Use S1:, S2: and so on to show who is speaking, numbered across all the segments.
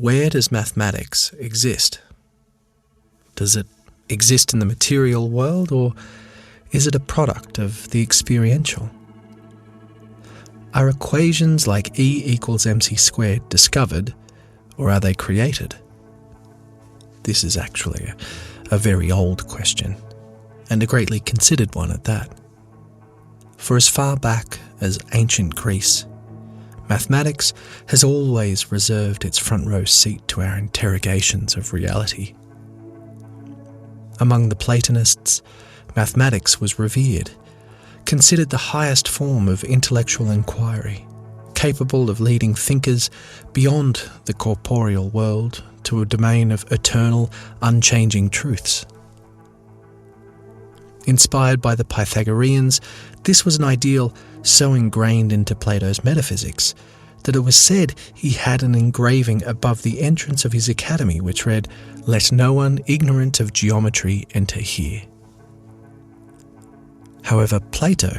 S1: where does mathematics exist? Does it exist in the material world, or is it a product of the experiential? Are equations like E equals mc squared discovered, or are they created? This is actually a very old question, and a greatly considered one at that. For as far back as ancient Greece, mathematics has always reserved its front row seat to our interrogations of reality. Among the Platonists, mathematics was revered, considered the highest form of intellectual inquiry, capable of leading thinkers beyond the corporeal world to a domain of eternal, unchanging truths. Inspired by the Pythagoreans, this was an ideal so ingrained into Plato's Metaphysics that it was said he had an engraving above the entrance of his academy which read, "Let no one ignorant of geometry enter here." However, Plato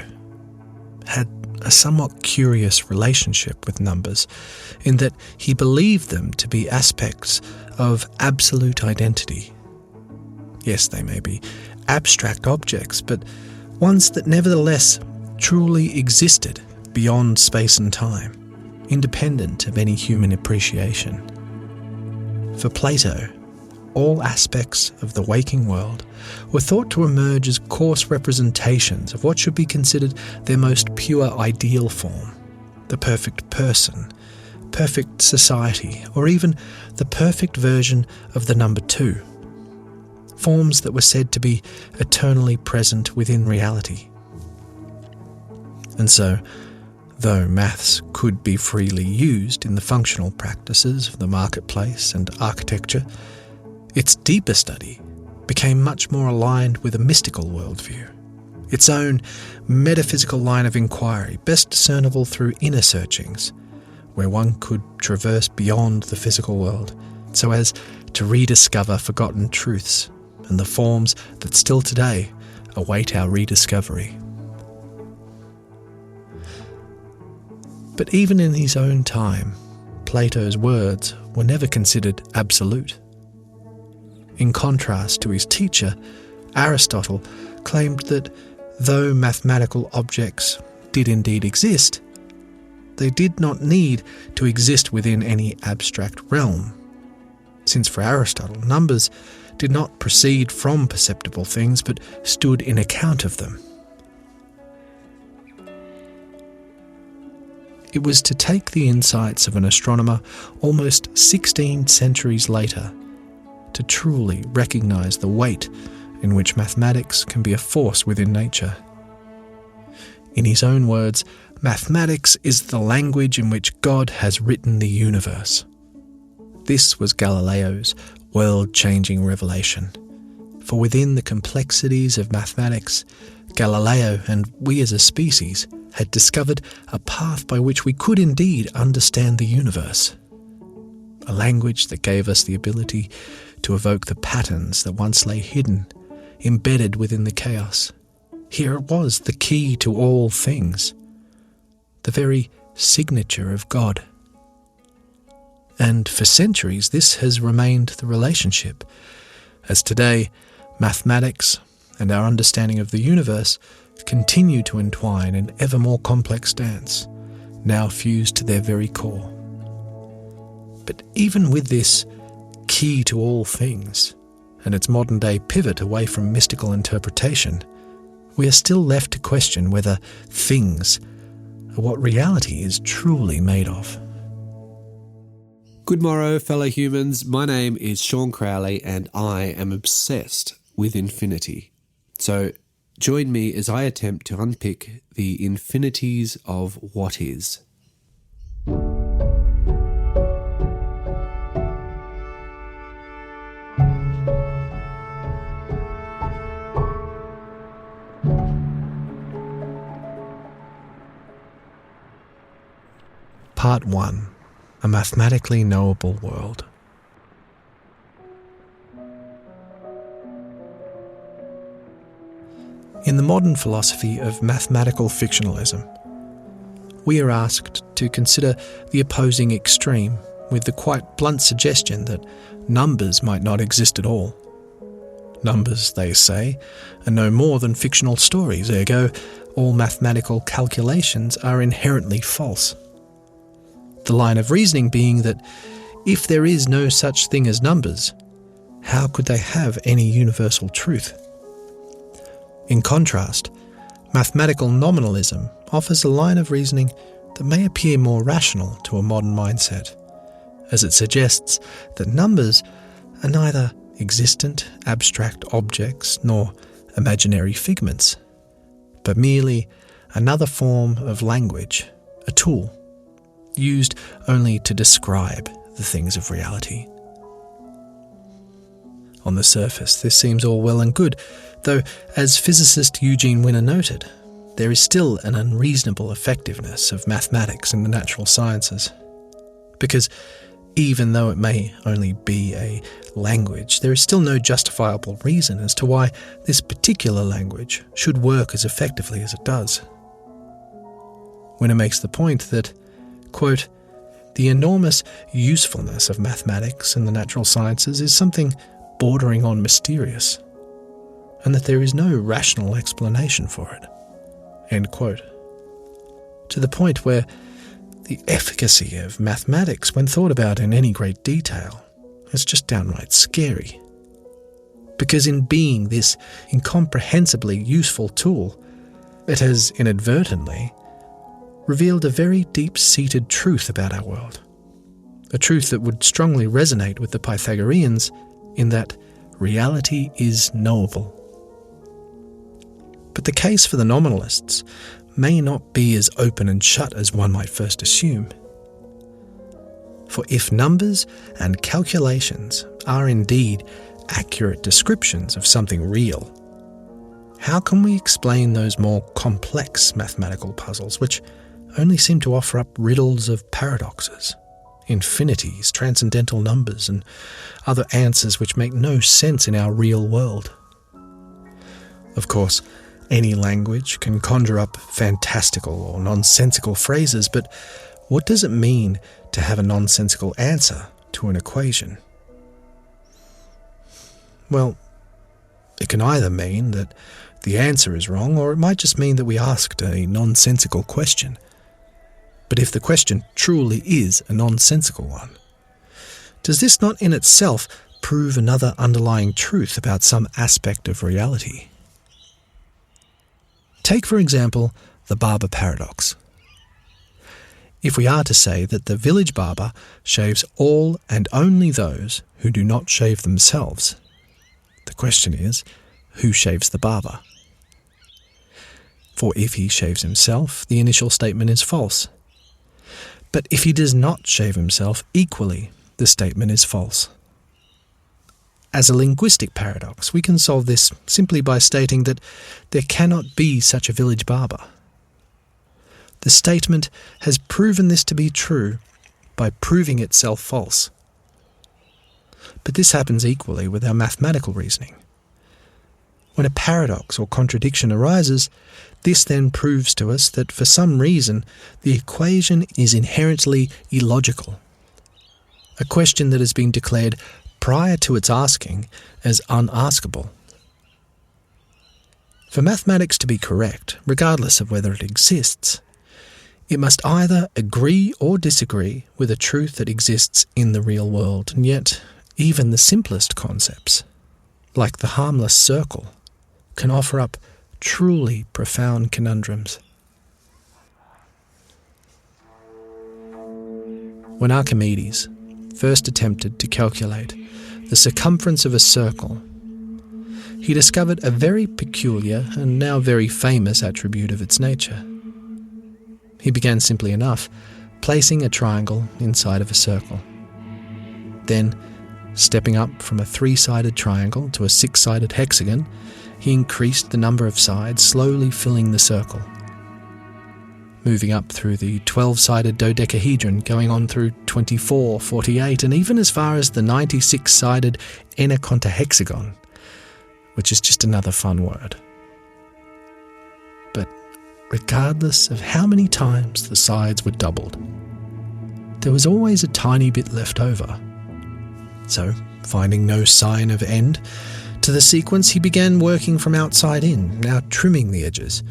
S1: had a somewhat curious relationship with numbers in that he believed them to be aspects of absolute identity. Yes, they may be abstract objects, but ones that nevertheless truly existed beyond space and time, independent of any human appreciation. For Plato, all aspects of the waking world were thought to emerge as coarse representations of what should be considered their most pure ideal form, the perfect person, perfect society, or even the perfect version of the number 2. Forms that were said to be eternally present within reality. And so, though maths could be freely used in the functional practices of the marketplace and architecture, its deeper study became much more aligned with a mystical worldview, its own metaphysical line of inquiry, best discernible through inner searchings, where one could traverse beyond the physical world so as to rediscover forgotten truths and the forms that still today await our rediscovery. But even in his own time, Plato's words were never considered absolute. In contrast to his teacher, Aristotle claimed that though mathematical objects did indeed exist, they did not need to exist within any abstract realm, since for Aristotle, numbers did not proceed from perceptible things but stood in account of them. It was to take the insights of an astronomer almost 16 centuries later to truly recognise the weight in which mathematics can be a force within nature. In his own words, mathematics is the language in which God has written the universe. This was Galileo's world-changing revelation. For within the complexities of mathematics, Galileo and we as a species had discovered a path by which we could indeed understand the universe. A language that gave us the ability to evoke the patterns that once lay hidden, embedded within the chaos. Here it was, the key to all things, the very signature of God. And for centuries this has remained the relationship, as today mathematics and our understanding of the universe continue to entwine in ever more complex dance, now fused to their very core. But even with this key to all things, and its modern-day pivot away from mystical interpretation, we are still left to question whether things are what reality is truly made of.
S2: Good morrow, fellow humans. My name is Sean Crowley, and I am obsessed with infinity. So join me as I attempt to unpick the infinities of what is.
S1: Part 1. A mathematically knowable world. In the modern philosophy of mathematical fictionalism, we are asked to consider the opposing extreme with the quite blunt suggestion that numbers might not exist at all. Numbers, they say, are no more than fictional stories, ergo, all mathematical calculations are inherently false. The line of reasoning being that if there is no such thing as numbers, how could they have any universal truth? In contrast, mathematical nominalism offers a line of reasoning that may appear more rational to a modern mindset, as it suggests that numbers are neither existent, abstract objects nor imaginary figments, but merely another form of language, a tool, used only to describe the things of reality. On the surface, this seems all well and good, though, as physicist Eugene Winner noted, there is still an unreasonable effectiveness of mathematics in the natural sciences. Because even though it may only be a language, there is still no justifiable reason as to why this particular language should work as effectively as it does. Winner makes the point that, quote, the enormous usefulness of mathematics and the natural sciences is something bordering on mysterious, and that there is no rational explanation for it, end quote. To the point where the efficacy of mathematics, when thought about in any great detail, is just downright scary. Because in being this incomprehensibly useful tool, it has inadvertently revealed a very deep-seated truth about our world, a truth that would strongly resonate with the Pythagoreans in that reality is knowable. But the case for the nominalists may not be as open and shut as one might first assume. For if numbers and calculations are indeed accurate descriptions of something real, how can we explain those more complex mathematical puzzles which only seem to offer up riddles of paradoxes, infinities, transcendental numbers, and other answers which make no sense in our real world? Of course, any language can conjure up fantastical or nonsensical phrases, but what does it mean to have a nonsensical answer to an equation? Well, it can either mean that the answer is wrong, or it might just mean that we asked a nonsensical question. But if the question truly is a nonsensical one, does this not in itself prove another underlying truth about some aspect of reality? Take, for example, the barber paradox. If we are to say that the village barber shaves all and only those who do not shave themselves, the question is, who shaves the barber? For if he shaves himself, the initial statement is false. But if he does not shave himself, equally, the statement is false. As a linguistic paradox, we can solve this simply by stating that there cannot be such a village barber. The statement has proven this to be true by proving itself false. But this happens equally with our mathematical reasoning. When a paradox or contradiction arises, this then proves to us that for some reason the equation is inherently illogical. A question that has been declared prior to its asking as unaskable. For mathematics to be correct, regardless of whether it exists, it must either agree or disagree with a truth that exists in the real world, and yet even the simplest concepts, like the harmless circle, can offer up truly profound conundrums. When Archimedes first attempted to calculate the circumference of a circle, he discovered a very peculiar and now very famous attribute of its nature. He began simply enough, placing a triangle inside of a circle. Then, stepping up from a 3-sided triangle to a 6-sided hexagon, he increased the number of sides, slowly filling the circle. Moving up through the 12-sided dodecahedron, going on through 24, 48, and even as far as the 96-sided ennecontahexagon, which is just another fun word. But regardless of how many times the sides were doubled, there was always a tiny bit left over. So, finding no sign of end to the sequence, he began working from outside in, now trimming the edges,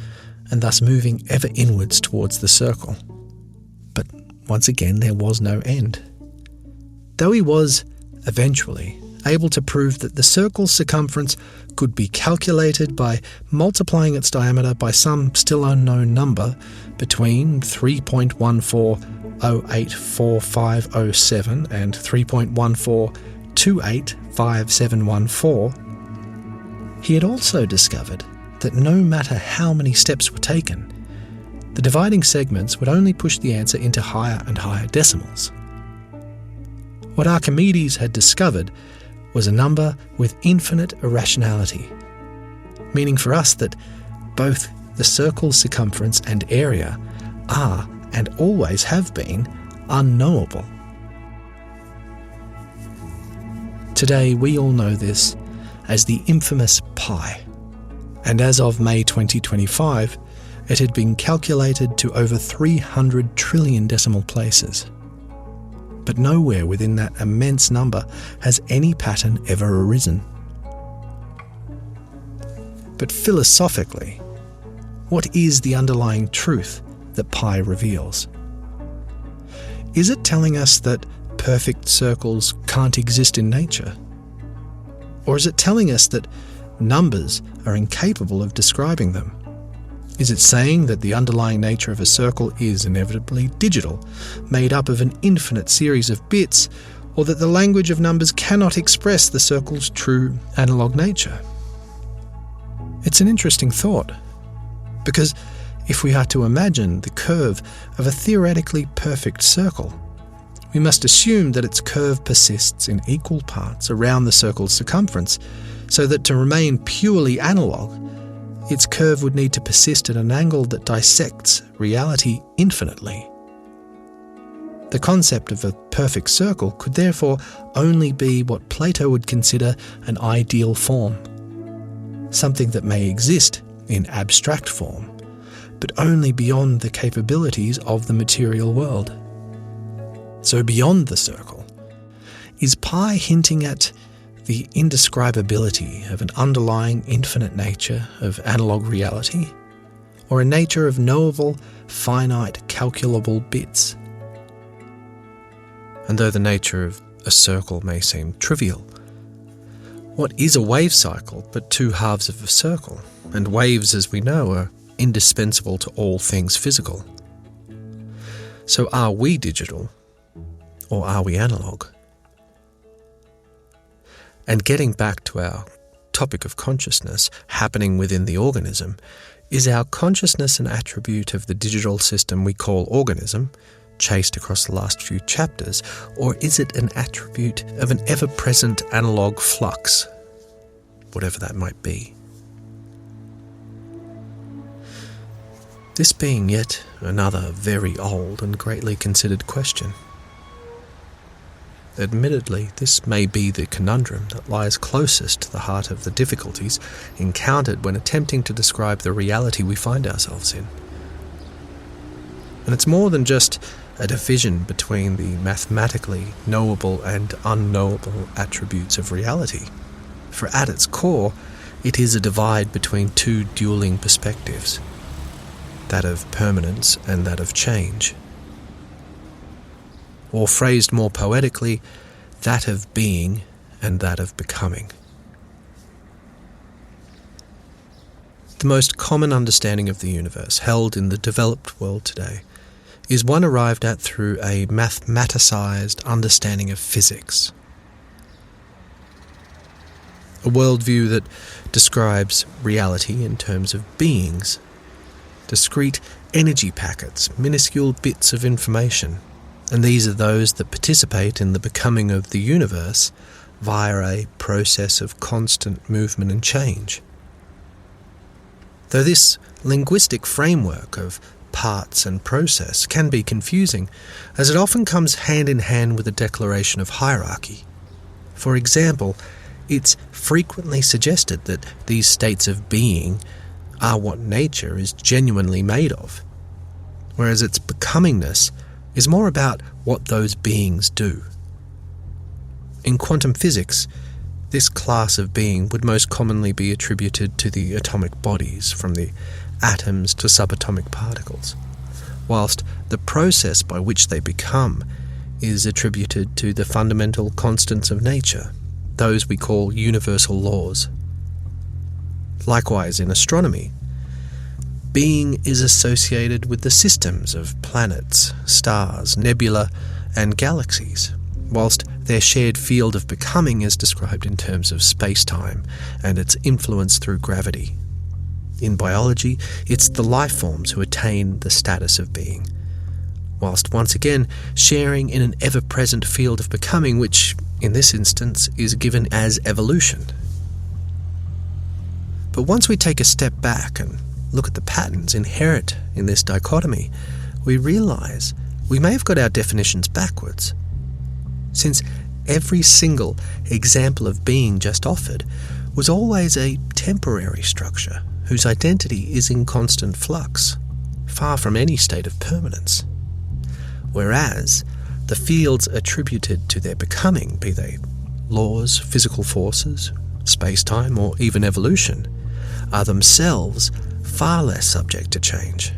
S1: and thus moving ever inwards towards the circle. But once again, there was no end. Though he was, eventually, able to prove that the circle's circumference could be calculated by multiplying its diameter by some still unknown number between 3.14084507 and 3.14285714, he had also discovered that no matter how many steps were taken, the dividing segments would only push the answer into higher and higher decimals. What Archimedes had discovered was a number with infinite irrationality, meaning for us that both the circle's circumference and area are, and always have been, unknowable. Today we all know this as the infamous pi, and as of May 2025, it had been calculated to over 300 trillion decimal places. But nowhere within that immense number has any pattern ever arisen. But philosophically, what is the underlying truth that pi reveals? Is it telling us that perfect circles can't exist in nature? Or is it telling us that numbers are incapable of describing them? Is it saying that the underlying nature of a circle is inevitably digital, made up of an infinite series of bits, or that the language of numbers cannot express the circle's true analog nature? It's an interesting thought, because if we are to imagine the curve of a theoretically perfect circle, we must assume that its curve persists in equal parts around the circle's circumference, so that to remain purely analog, its curve would need to persist at an angle that dissects reality infinitely. The concept of a perfect circle could therefore only be what Plato would consider an ideal form, something that may exist in abstract form, but only beyond the capabilities of the material world. So beyond the circle, is pi hinting at the indescribability of an underlying infinite nature of analog reality, or a nature of knowable, finite, calculable bits? And though the nature of a circle may seem trivial, what is a wave cycle but two halves of a circle? And waves, as we know, are indispensable to all things physical. So are we digital, or are we analog? And getting back to our topic of consciousness happening within the organism, is our consciousness an attribute of the digital system we call organism, chased across the last few chapters, or is it an attribute of an ever-present analog flux, whatever that might be? This being yet another very old and greatly considered question. Admittedly, this may be the conundrum that lies closest to the heart of the difficulties encountered when attempting to describe the reality we find ourselves in. And it's more than just a division between the mathematically knowable and unknowable attributes of reality, for at its core, it is a divide between two dueling perspectives, that of permanence and that of change. Or phrased more poetically, that of being and that of becoming. The most common understanding of the universe held in the developed world today is one arrived at through a mathematicized understanding of physics. A worldview that describes reality in terms of beings, discrete energy packets, minuscule bits of information, and these are those that participate in the becoming of the universe via a process of constant movement and change. Though this linguistic framework of parts and process can be confusing, as it often comes hand in hand with a declaration of hierarchy. For example, it's frequently suggested that these states of being are what nature is genuinely made of, whereas its becomingness is more about what those beings do. In quantum physics, this class of being would most commonly be attributed to the atomic bodies, from the atoms to subatomic particles, whilst the process by which they become is attributed to the fundamental constants of nature, those we call universal laws. Likewise, in astronomy, being is associated with the systems of planets, stars, nebula, and galaxies, whilst their shared field of becoming is described in terms of space-time and its influence through gravity. In biology, it's the life forms who attain the status of being, whilst once again sharing in an ever-present field of becoming, which, in this instance, is given as evolution. But once we take a step back and look at the patterns inherent in this dichotomy, we realise we may have got our definitions backwards, since every single example of being just offered was always a temporary structure whose identity is in constant flux, far from any state of permanence. Whereas the fields attributed to their becoming, be they laws, physical forces, space-time, or even evolution, are themselves far less subject to change.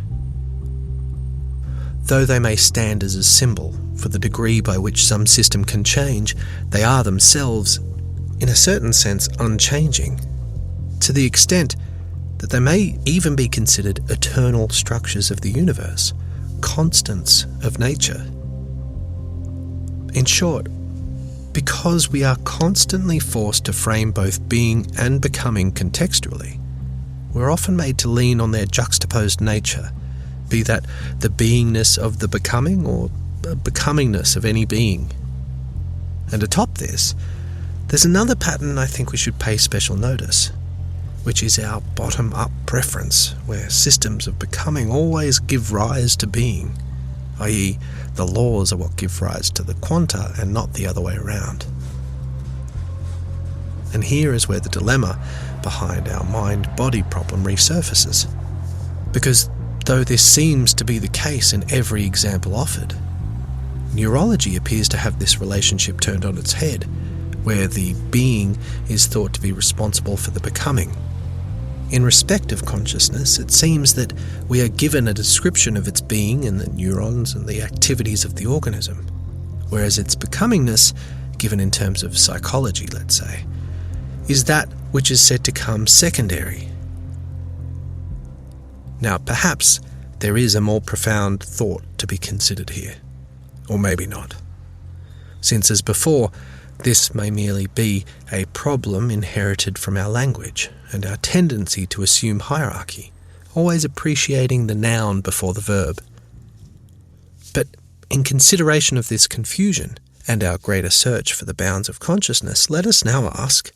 S1: Though they may stand as a symbol for the degree by which some system can change, they are themselves, in a certain sense, unchanging, to the extent that they may even be considered eternal structures of the universe, constants of nature. In short, because we are constantly forced to frame both being and becoming contextually, we're often made to lean on their juxtaposed nature, be that the beingness of the becoming or the becomingness of any being. And atop this, there's another pattern I think we should pay special notice, which is our bottom-up preference, where systems of becoming always give rise to being, i.e., the laws are what give rise to the quanta and not the other way around. And here is where the dilemma behind our mind-body problem resurfaces. Because though this seems to be the case in every example offered, neurology appears to have this relationship turned on its head, where the being is thought to be responsible for the becoming. In respect of consciousness, it seems that we are given a description of its being in the neurons and the activities of the organism, whereas its becomingness, given in terms of psychology, let's say, is that which is said to come secondary. Now, perhaps there is a more profound thought to be considered here, or maybe not, since, as before, this may merely be a problem inherited from our language and our tendency to assume hierarchy, always appreciating the noun before the verb. But in consideration of this confusion and our greater search for the bounds of consciousness, let us now ask,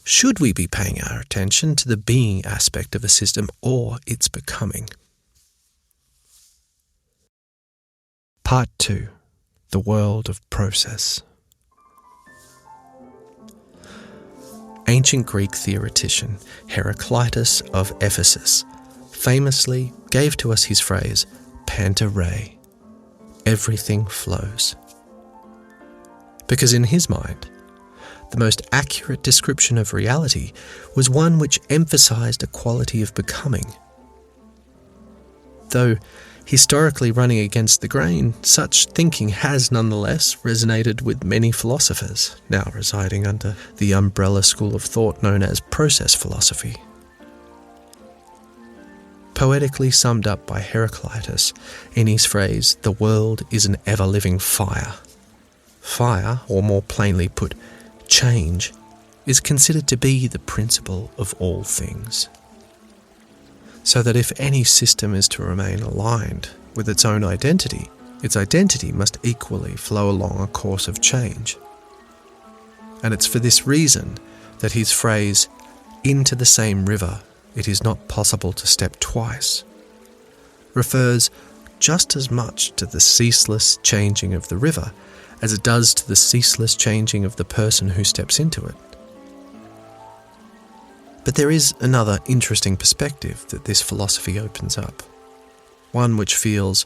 S1: should we be paying our attention to the being aspect of a system or its becoming? Part 2. The world of process. Ancient Greek theoretician Heraclitus of Ephesus famously gave to us his phrase, panta rei, everything flows. Because in his mind, the most accurate description of reality was one which emphasized a quality of becoming. Though historically running against the grain, such thinking has nonetheless resonated with many philosophers, now residing under the umbrella school of thought known as process philosophy. Poetically summed up by Heraclitus in his phrase, the world is an ever-living fire. Fire, or more plainly put, change, is considered to be the principle of all things. So that if any system is to remain aligned with its own identity, its identity must equally flow along a course of change. And it's for this reason that his phrase, into the same river, it is not possible to step twice, refers just as much to the ceaseless changing of the river as it does to the ceaseless changing of the person who steps into it. But there is another interesting perspective that this philosophy opens up, one which feels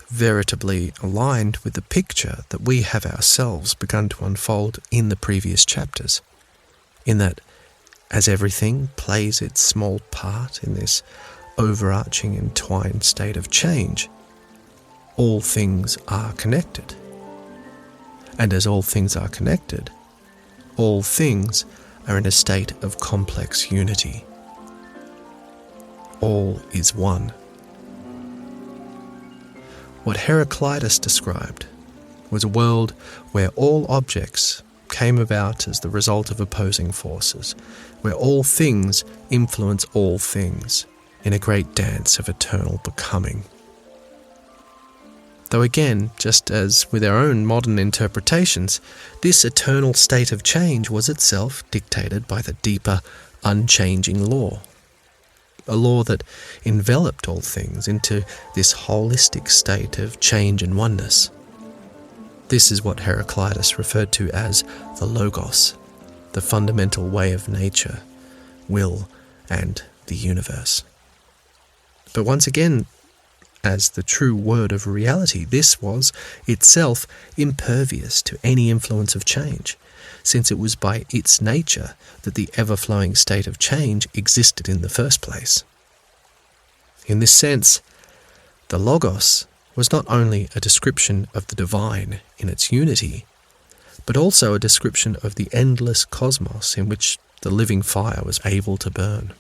S1: veritably aligned with the picture that we have ourselves begun to unfold in the previous chapters, in that as everything plays its small part in this overarching entwined state of change, all things are connected. And as all things are connected, all things are in a state of complex unity. All is one. What Heraclitus described was a world where all objects came about as the result of opposing forces, where all things influence all things in a great dance of eternal becoming. Though again, just as with our own modern interpretations, this eternal state of change was itself dictated by the deeper, unchanging law. A law that enveloped all things into this holistic state of change and oneness. This is what Heraclitus referred to as the Logos, the fundamental way of nature, will, and the universe. But once again, as the true word of reality, this was itself impervious to any influence of change, since it was by its nature that the ever-flowing state of change existed in the first place. In this sense, the Logos was not only a description of the divine in its unity, but also a description of the endless cosmos in which the living fire was able to burn.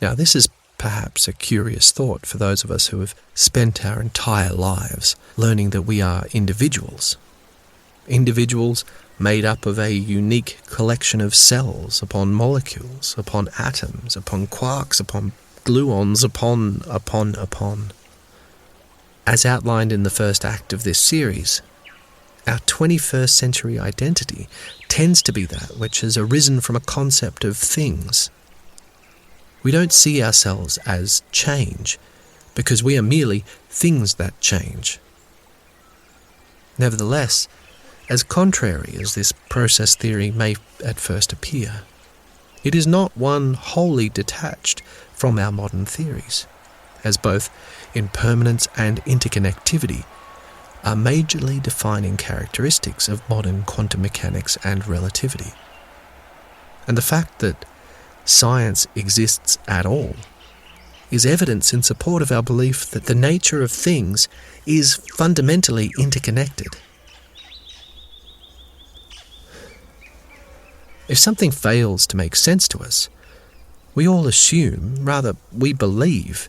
S1: Now, this is perhaps a curious thought for those of us who have spent our entire lives learning that we are individuals. Individuals made up of a unique collection of cells upon molecules, upon atoms, upon quarks, upon gluons, upon. As outlined in the first act of this series, our 21st century identity tends to be that which has arisen from a concept of things. We don't see ourselves as change, because we are merely things that change. Nevertheless, as contrary as this process theory may at first appear, it is not one wholly detached from our modern theories, as both impermanence and interconnectivity are majorly defining characteristics of modern quantum mechanics and relativity. And the fact that science exists at all is evidence in support of our belief that the nature of things is fundamentally interconnected. If something fails to make sense to us, we all assume, rather we believe,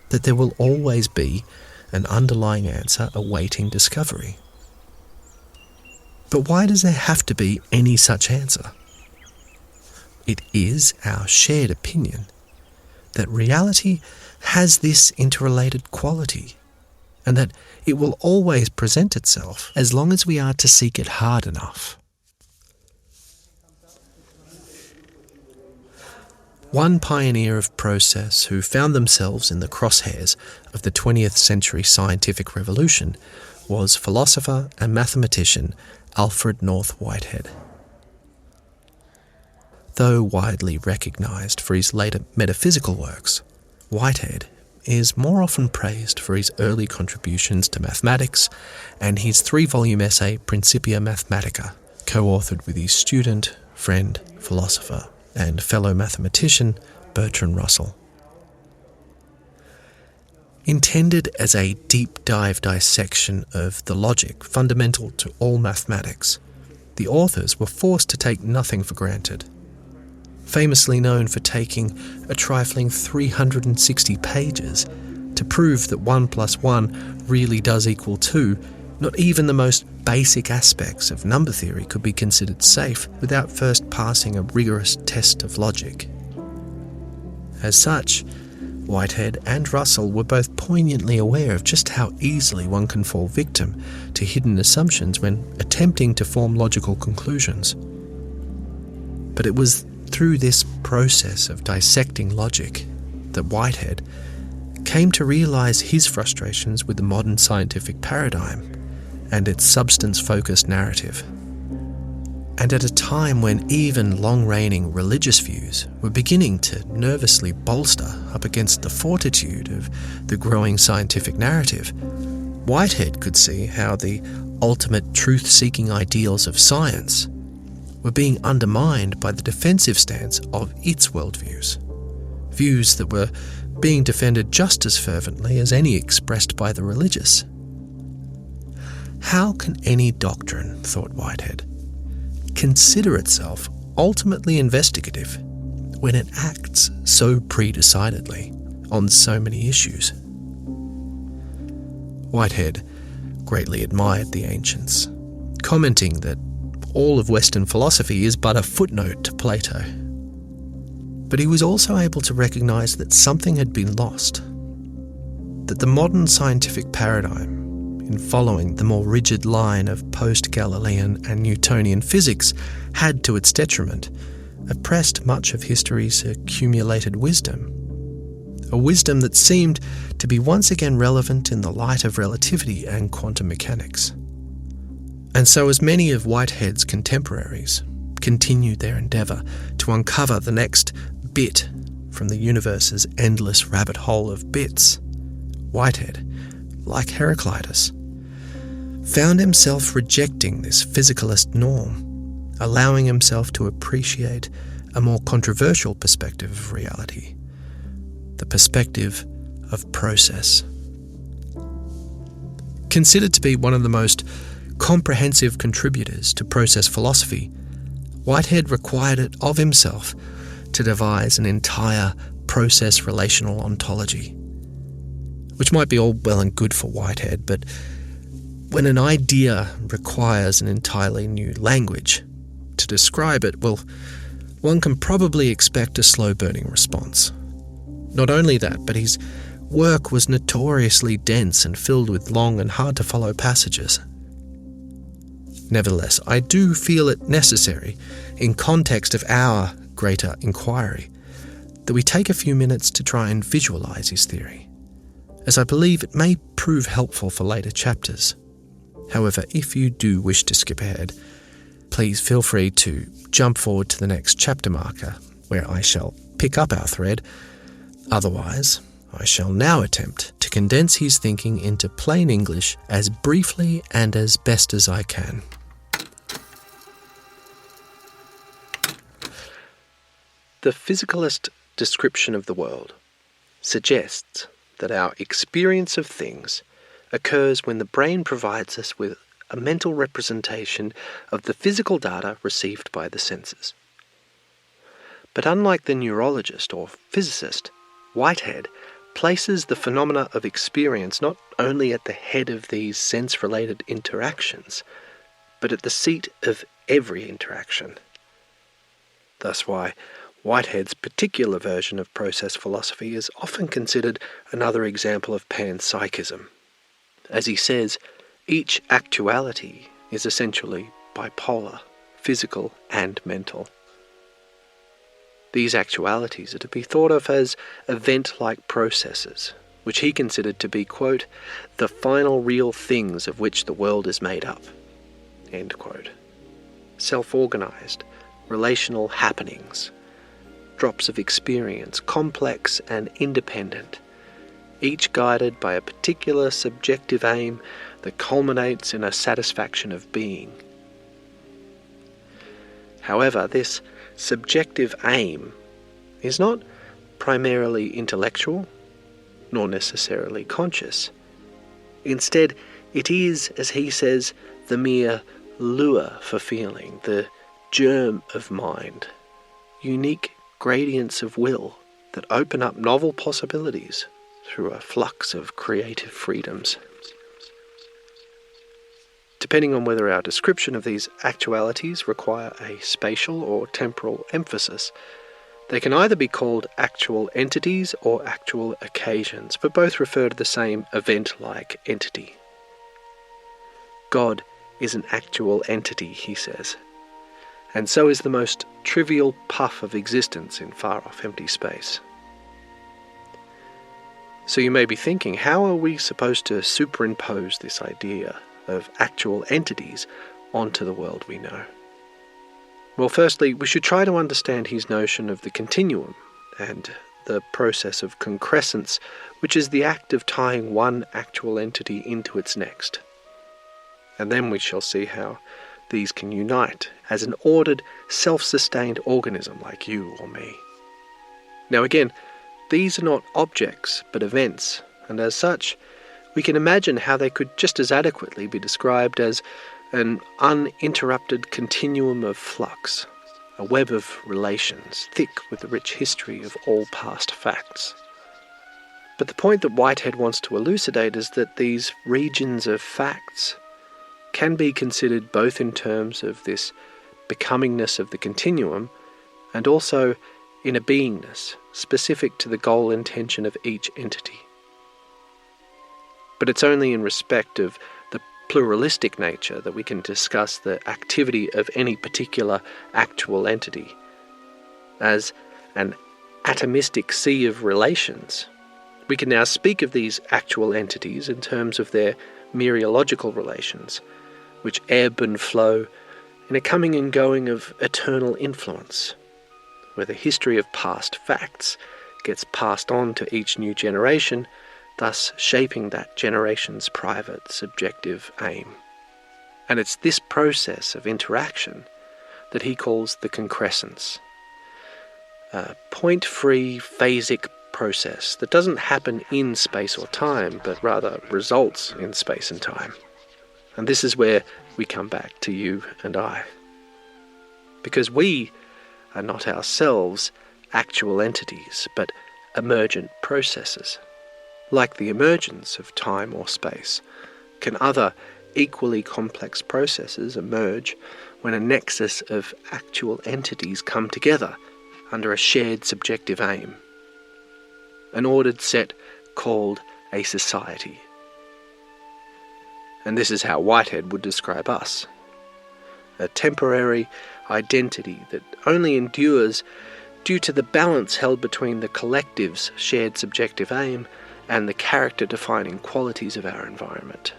S1: that there will always be an underlying answer awaiting discovery. But why does there have to be any such answer? It is our shared opinion that reality has this interrelated quality, and that it will always present itself as long as we are to seek it hard enough. One pioneer of process who found themselves in the crosshairs of the 20th century scientific revolution was philosopher and mathematician Alfred North Whitehead. Though widely recognised for his later metaphysical works, Whitehead is more often praised for his early contributions to mathematics and his 3-volume essay Principia Mathematica, co-authored with his student, friend, philosopher, and fellow mathematician Bertrand Russell. Intended as a deep dive dissection of the logic fundamental to all mathematics, the authors were forced to take nothing for granted. Famously known for taking a trifling 360 pages to prove that 1 + 1 really does equal 2, not even the most basic aspects of number theory could be considered safe without first passing a rigorous test of logic. As such, Whitehead and Russell were both poignantly aware of just how easily one can fall victim to hidden assumptions when attempting to form logical conclusions. But it was through this process of dissecting logic that Whitehead came to realize his frustrations with the modern scientific paradigm and its substance-focused narrative. And at a time when even long-reigning religious views were beginning to nervously bolster up against the fortitude of the growing scientific narrative, Whitehead could see how the ultimate truth-seeking ideals of science were being undermined by the defensive stance of its worldviews, views that were being defended just as fervently as any expressed by the religious. How can any doctrine, thought Whitehead, consider itself ultimately investigative when it acts so pre-decidedly on so many issues? Whitehead greatly admired the ancients, commenting that all of Western philosophy is but a footnote to Plato. But he was also able to recognise that something had been lost, that the modern scientific paradigm, in following the more rigid line of post-Galilean and Newtonian physics, had, to its detriment, oppressed much of history's accumulated wisdom, a wisdom that seemed to be once again relevant in the light of relativity and quantum mechanics. And so as many of Whitehead's contemporaries continued their endeavour to uncover the next bit from the universe's endless rabbit hole of bits, Whitehead, like Heraclitus, found himself rejecting this physicalist norm, allowing himself to appreciate a more controversial perspective of reality, the perspective of process. Considered to be one of the most comprehensive contributors to process philosophy, Whitehead required it of himself to devise an entire process relational ontology, which might be all well and good for Whitehead, but when an idea requires an entirely new language to describe it, well, one can probably expect a slow-burning response. Not only that, but his work was notoriously dense and filled with long and hard-to-follow passages. Nevertheless, I do feel it necessary, in context of our greater inquiry, that we take a few minutes to try and visualise his theory, as I believe it may prove helpful for later chapters. However, if you do wish to skip ahead, please feel free to jump forward to the next chapter marker, where I shall pick up our thread. Otherwise, I shall now attempt to condense his thinking into plain English as briefly and as best as I can. The physicalist description of the world suggests that our experience of things occurs when the brain provides us with a mental representation of the physical data received by the senses. But unlike the neurologist or physicist, Whitehead places the phenomena of experience not only at the head of these sense-related interactions, but at the seat of every interaction. Thus why Whitehead's particular version of process philosophy is often considered another example of panpsychism. As he says, each actuality is essentially bipolar, physical and mental. These actualities are to be thought of as event-like processes, which he considered to be, quote, the final real things of which the world is made up, end quote. Self-organized, relational happenings, drops of experience, complex and independent, each guided by a particular subjective aim that culminates in a satisfaction of being. However, this subjective aim is not primarily intellectual, nor necessarily conscious. Instead, it is, as he says, the mere lure for feeling, the germ of mind, unique gradients of will that open up novel possibilities through a flux of creative freedoms. Depending on whether our description of these actualities require a spatial or temporal emphasis, they can either be called actual entities or actual occasions, but both refer to the same event-like entity. God is an actual entity, he says, and so is the most trivial puff of existence in far-off empty space. So you may be thinking, how are we supposed to superimpose this idea of actual entities onto the world we know? Well, firstly, we should try to understand his notion of the continuum and the process of concrescence, which is the act of tying one actual entity into its next. And then we shall see how these can unite as an ordered, self-sustained organism like you or me. Now again, these are not objects, but events, and as such, we can imagine how they could just as adequately be described as an uninterrupted continuum of flux, a web of relations, thick with the rich history of all past facts. But the point that Whitehead wants to elucidate is that these regions of facts can be considered both in terms of this becomingness of the continuum and also in a beingness specific to the goal intention of each entity. But it's only in respect of the pluralistic nature that we can discuss the activity of any particular actual entity as an atomistic sea of relations. We can now speak of these actual entities in terms of their mereological relations, which ebb and flow in a coming and going of eternal influence, where the history of past facts gets passed on to each new generation, thus shaping that generation's private, subjective aim. And it's this process of interaction that he calls the concrescence, a point-free phasic process that doesn't happen in space or time, but rather results in space and time. And this is where we come back to you and I. Because we are not ourselves actual entities, but emergent processes. Like the emergence of time or space, can other equally complex processes emerge when a nexus of actual entities come together under a shared subjective aim, an ordered set called a society. And this is how Whitehead would describe us, a temporary identity that only endures due to the balance held between the collective's shared subjective aim and the character-defining qualities of our environment.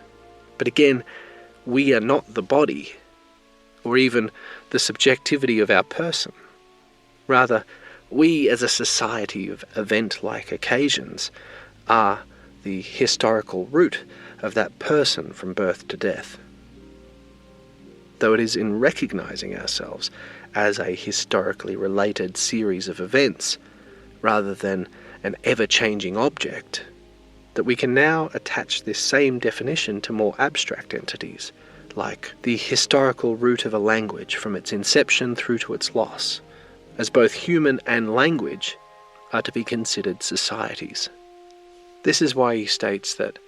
S1: But again, we are not the body, or even the subjectivity of our person. Rather, we as a society of event-like occasions are the historical root of that person from birth to death. Though it is in recognizing ourselves as a historically related series of events, rather than an ever-changing object, that we can now attach this same definition to more abstract entities, like the historical root of a language from its inception through to its loss, as both human and language are to be considered societies. This is why he states that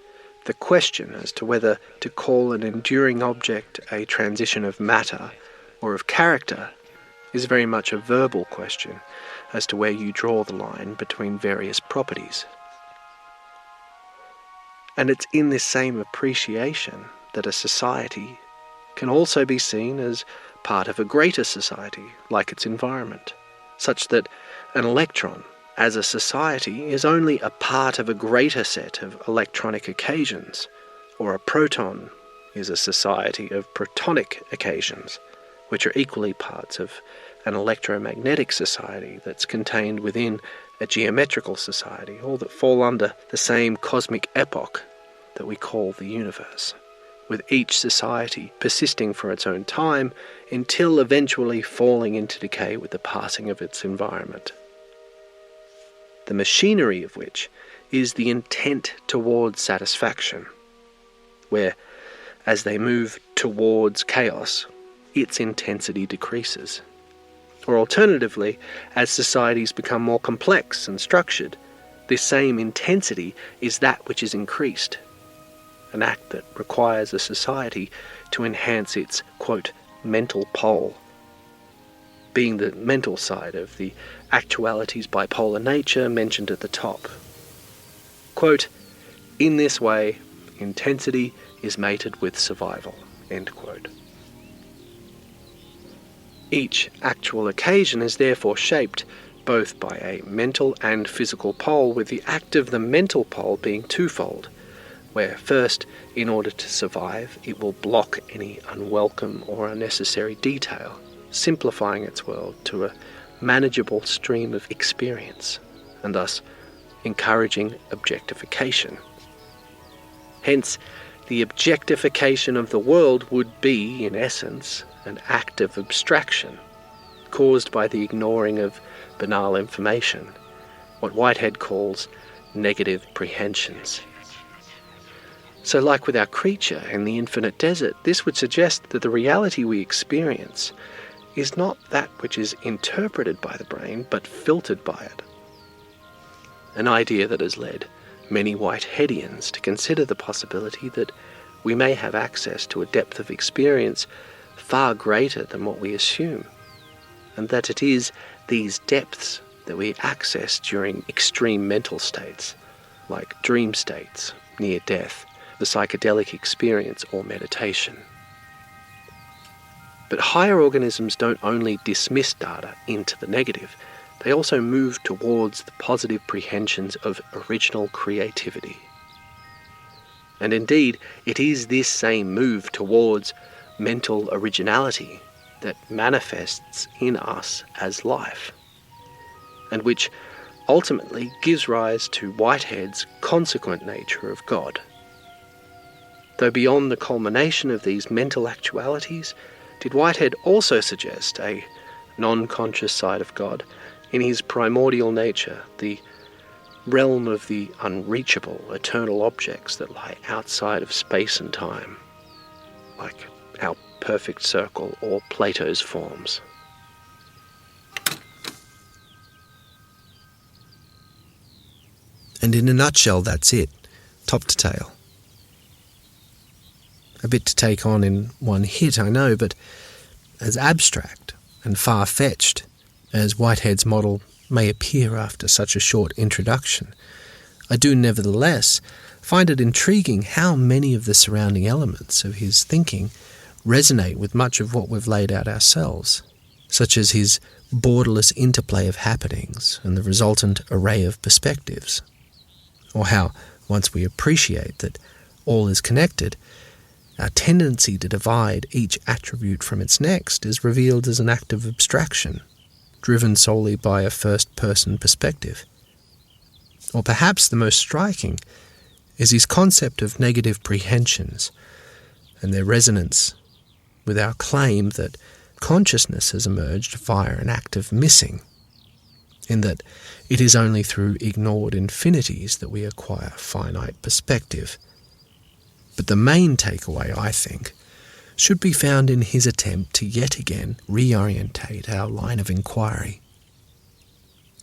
S1: the question as to whether to call an enduring object a transition of matter or of character is very much a verbal question as to where you draw the line between various properties. And it's in this same appreciation that a society can also be seen as part of a greater society, like its environment, such that an electron, as a society, is only a part of a greater set of electronic occasions, or a proton is a society of protonic occasions, which are equally parts of an electromagnetic society that's contained within a geometrical society, all that fall under the same cosmic epoch that we call the universe, with each society persisting for its own time until eventually falling into decay with the passing of its environment. The machinery of which is the intent towards satisfaction, where, as they move towards chaos, its intensity decreases. Or alternatively, as societies become more complex and structured, this same intensity is that which is increased, an act that requires a society to enhance its, quote, mental pole, being the mental side of the actuality's bipolar nature mentioned at the top. Quote, in this way, intensity is mated with survival, end quote. Each actual occasion is therefore shaped both by a mental and physical pole, with the act of the mental pole being twofold, where first, in order to survive, it will block any unwelcome or unnecessary detail, simplifying its world to a manageable stream of experience,
S3: and thus encouraging objectification. Hence, the objectification of the world would be, in essence, an act of abstraction, caused by the ignoring of banal information, what Whitehead calls negative prehensions. So like with our creature in the infinite desert, this would suggest that the reality we experience is not that which is interpreted by the brain, but filtered by it. An idea that has led many Whiteheadians to consider the possibility that we may have access to a depth of experience far greater than what we assume, and that it is these depths that we access during extreme mental states, like dream states, near death, the psychedelic experience, or meditation. But higher organisms don't only dismiss data into the negative, they also move towards the positive prehensions of original creativity. And indeed, it is this same move towards mental originality that manifests in us as life, and which ultimately gives rise to Whitehead's consequent nature of God. Though beyond the culmination of these mental actualities, did Whitehead also suggest a non-conscious side of God in his primordial nature, the realm of the unreachable, eternal objects that lie outside of space and time, like our perfect circle or Plato's forms?
S1: And in a nutshell, that's it, top to tail. A bit to take on in one hit, I know, but as abstract and far-fetched as Whitehead's model may appear after such a short introduction, I do nevertheless find it intriguing how many of the surrounding elements of his thinking resonate with much of what we've laid out ourselves, such as his borderless interplay of happenings and the resultant array of perspectives, or how, once we appreciate that all is connected, our tendency to divide each attribute from its next is revealed as an act of abstraction, driven solely by a first-person perspective. Or perhaps the most striking is his concept of negative prehensions and their resonance with our claim that consciousness has emerged via an act of missing, in that it is only through ignored infinities that we acquire finite perspective. But the main takeaway, I think, should be found in his attempt to yet again reorientate our line of inquiry.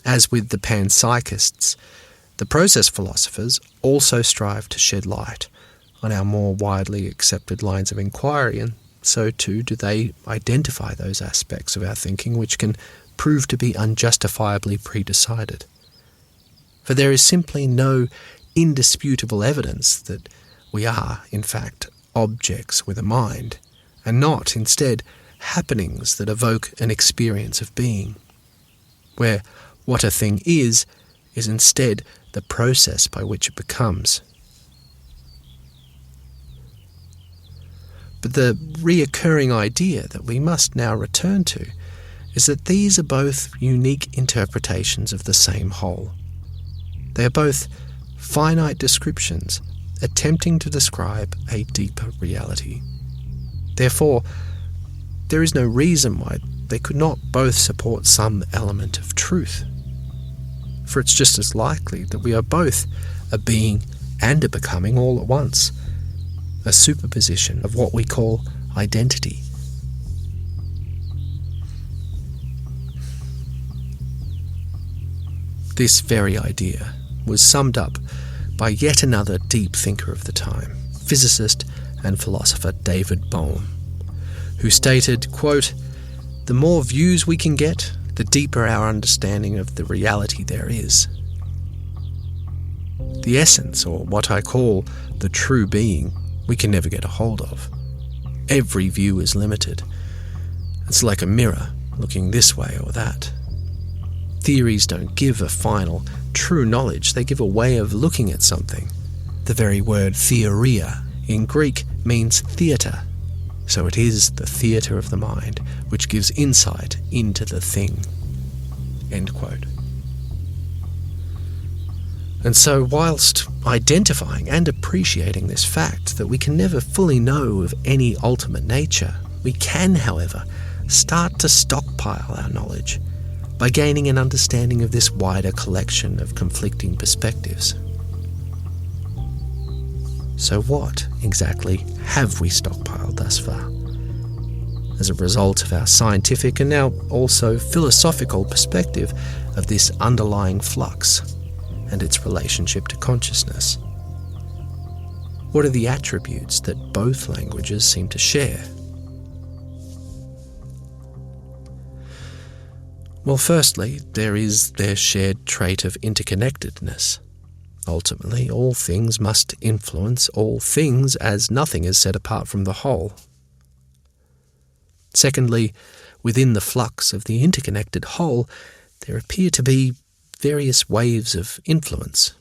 S1: As with the Panpsychists, the process philosophers also strive to shed light on our more widely accepted lines of inquiry, and so too do they identify those aspects of our thinking which can prove to be unjustifiably predecided. For there is simply no indisputable evidence that we are, in fact, objects with a mind, and not, instead, happenings that evoke an experience of being, where what a thing is instead the process by which it becomes. But the reoccurring idea that we must now return to is that these are both unique interpretations of the same whole. They are both finite descriptions attempting to describe a deeper reality. Therefore, there is no reason why they could not both support some element of truth. For it's just as likely that we are both a being and a becoming all at once, a superposition of what we call identity. This very idea was summed up by yet another deep thinker of the time, physicist and philosopher David Bohm, who stated, quote, "The more views we can get, the deeper our understanding of the reality there is. The essence, or what I call the true being, we can never get a hold of. Every view is limited. It's like a mirror, looking this way or that. Theories don't give a final, true knowledge, they give a way of looking at something. The very word theoria in Greek means theatre, so it is the theatre of the mind which gives insight into the thing." End quote. And so, whilst identifying and appreciating this fact that we can never fully know of any ultimate nature, we can, however, start to stockpile our knowledge by gaining an understanding of this wider collection of conflicting perspectives. So what exactly have we stockpiled thus far? As a result of our scientific and now also philosophical perspective of this underlying flux and its relationship to consciousness. What are the attributes that both languages seem to share? Well, firstly, there is their shared trait of interconnectedness. Ultimately, all things must influence all things, as nothing is set apart from the whole. Secondly, within the flux of the interconnected whole, there appear to be various waves of influence,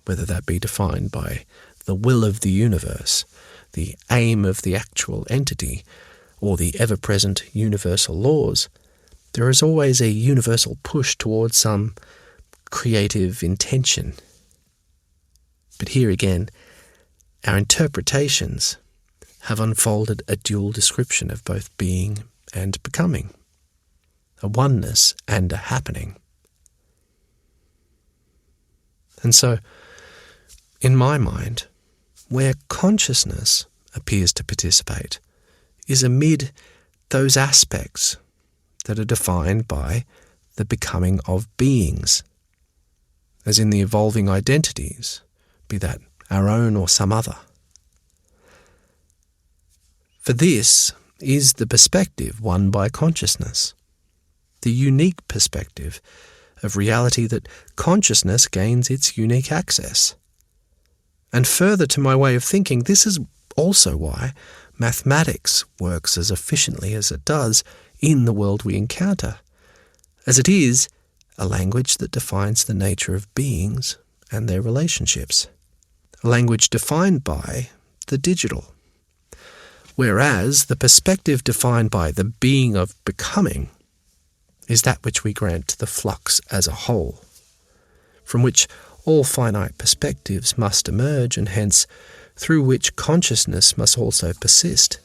S1: whether that be defined by the will of the universe, the aim of the actual entity, or the ever-present universal laws. There is always a universal push towards some creative intention. But here again, our interpretations have unfolded a dual description of both being and becoming, a oneness and a happening. And so, in my mind, where consciousness appears to participate is amid those aspects that are defined by the becoming of beings, as in the evolving identities, be that our own or some other. For this is the perspective won by consciousness, the unique perspective of reality that consciousness gains its unique access. And further to my way of thinking, this is also why mathematics works as efficiently as it does in the world we encounter, as it is a language that defines the nature of beings and their relationships, a language defined by the digital, whereas the perspective defined by the being of becoming is that which we grant to the flux as a whole, from which all finite perspectives must emerge, and hence through which consciousness must also persist,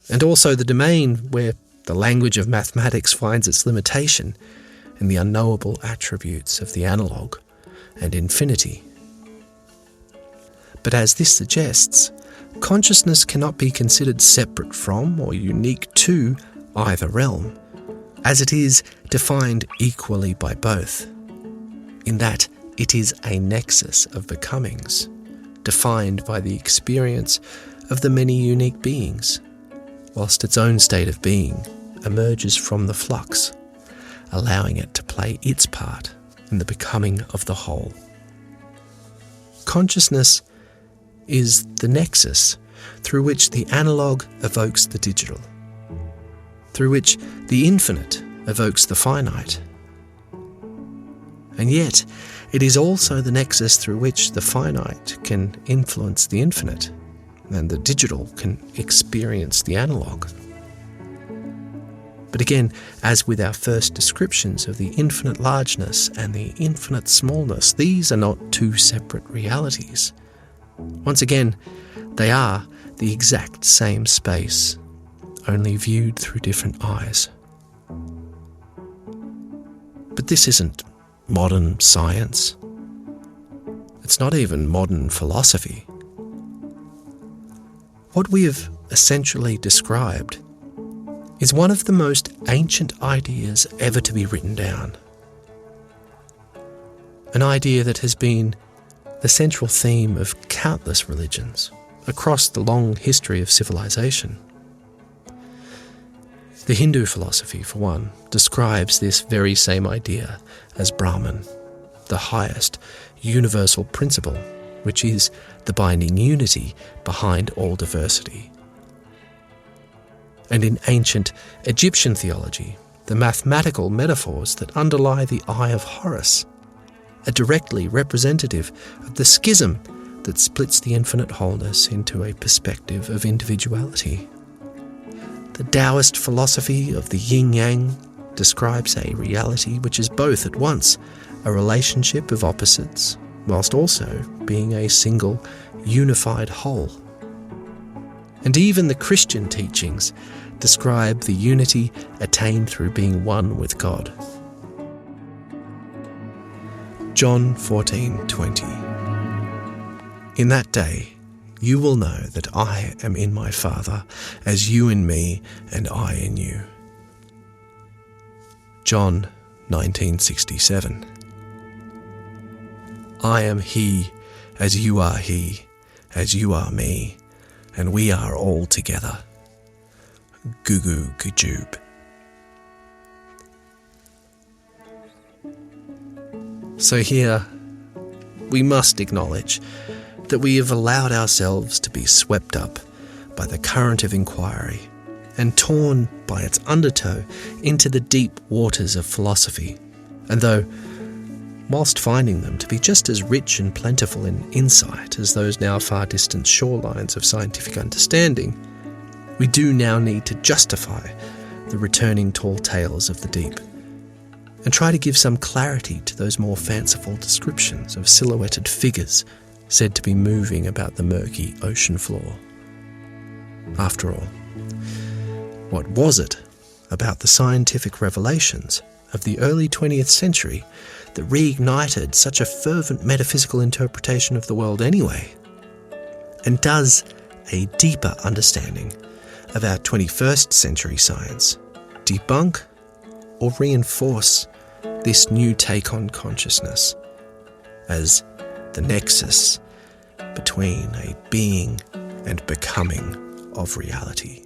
S1: and also the domain where the language of mathematics finds its limitation in the unknowable attributes of the analog and infinity. But as this suggests, consciousness cannot be considered separate from or unique to either realm, as it is defined equally by both, in that it is a nexus of becomings, defined by the experience of the many unique beings, whilst its own state of being emerges from the flux, allowing it to play its part in the becoming of the whole. Consciousness is the nexus through which the analog evokes the digital, through which the infinite evokes the finite. And yet, it is also the nexus through which the finite can influence the infinite, and the digital can experience the analog. But again, as with our first descriptions of the infinite largeness and the infinite smallness, these are not two separate realities. Once again, they are the exact same space, only viewed through different eyes. But this isn't modern science. It's not even modern philosophy. What we have essentially described is one of the most ancient ideas ever to be written down. An idea that has been the central theme of countless religions across the long history of civilization. The Hindu philosophy, for one, describes this very same idea as Brahman, the highest universal principle, which is the binding unity behind all diversity. And in ancient Egyptian theology, the mathematical metaphors that underlie the Eye of Horus are directly representative of the schism that splits the infinite wholeness into a perspective of individuality. The Taoist philosophy of the yin-yang describes a reality which is both at once a relationship of opposites whilst also being a single, unified whole. And even the Christian teachings describe the unity attained through being one with God. John 14:20. In that day you will know that I am in my Father, as you in me and I in you. John 19:67. I am He, as you are He, as you are me, and we are all together. Gugu Gujub. So here, we must acknowledge that we have allowed ourselves to be swept up by the current of inquiry and torn by its undertow into the deep waters of philosophy. And though, whilst finding them to be just as rich and plentiful in insight as those now far distant shorelines of scientific understanding, we do now need to justify the returning tall tales of the deep and try to give some clarity to those more fanciful descriptions of silhouetted figures said to be moving about the murky ocean floor. After all, what was it about the scientific revelations of the early 20th century that reignited such a fervent metaphysical interpretation of the world anyway? And does a deeper understanding of our 21st century science debunk or reinforce this new take on consciousness as the nexus between a being and becoming of reality?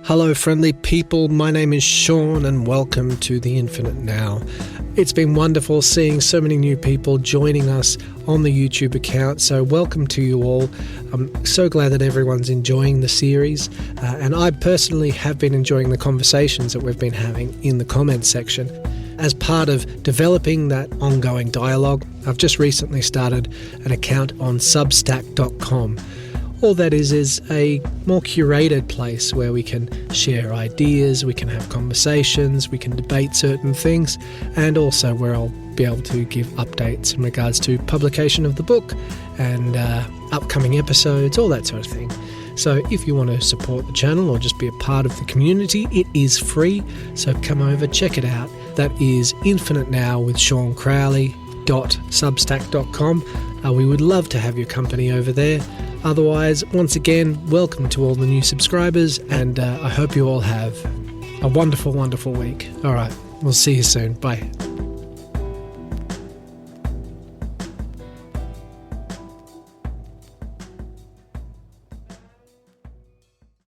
S4: Hello friendly people, my name is Sean and welcome to The Infinite Now. It's been wonderful seeing so many new people joining us on the YouTube account, so welcome to you all. I'm so glad that everyone's enjoying the series, and I personally have been enjoying the conversations that we've been having in the comments section. As part of developing that ongoing dialogue, I've just recently started an account on Substack.com. All that is a more curated place where we can share ideas, we can have conversations, we can debate certain things, and also where I'll be able to give updates in regards to publication of the book and upcoming episodes, all that sort of thing. So if you want to support the channel or just be a part of the community, it is free, so come over, check it out. That is Infinite Now with Sean Crowley.substack.com. We would love to have your company over there. Otherwise, once again, welcome to all the new subscribers, and I hope you all have a wonderful, wonderful week. All right, we'll see you soon. Bye.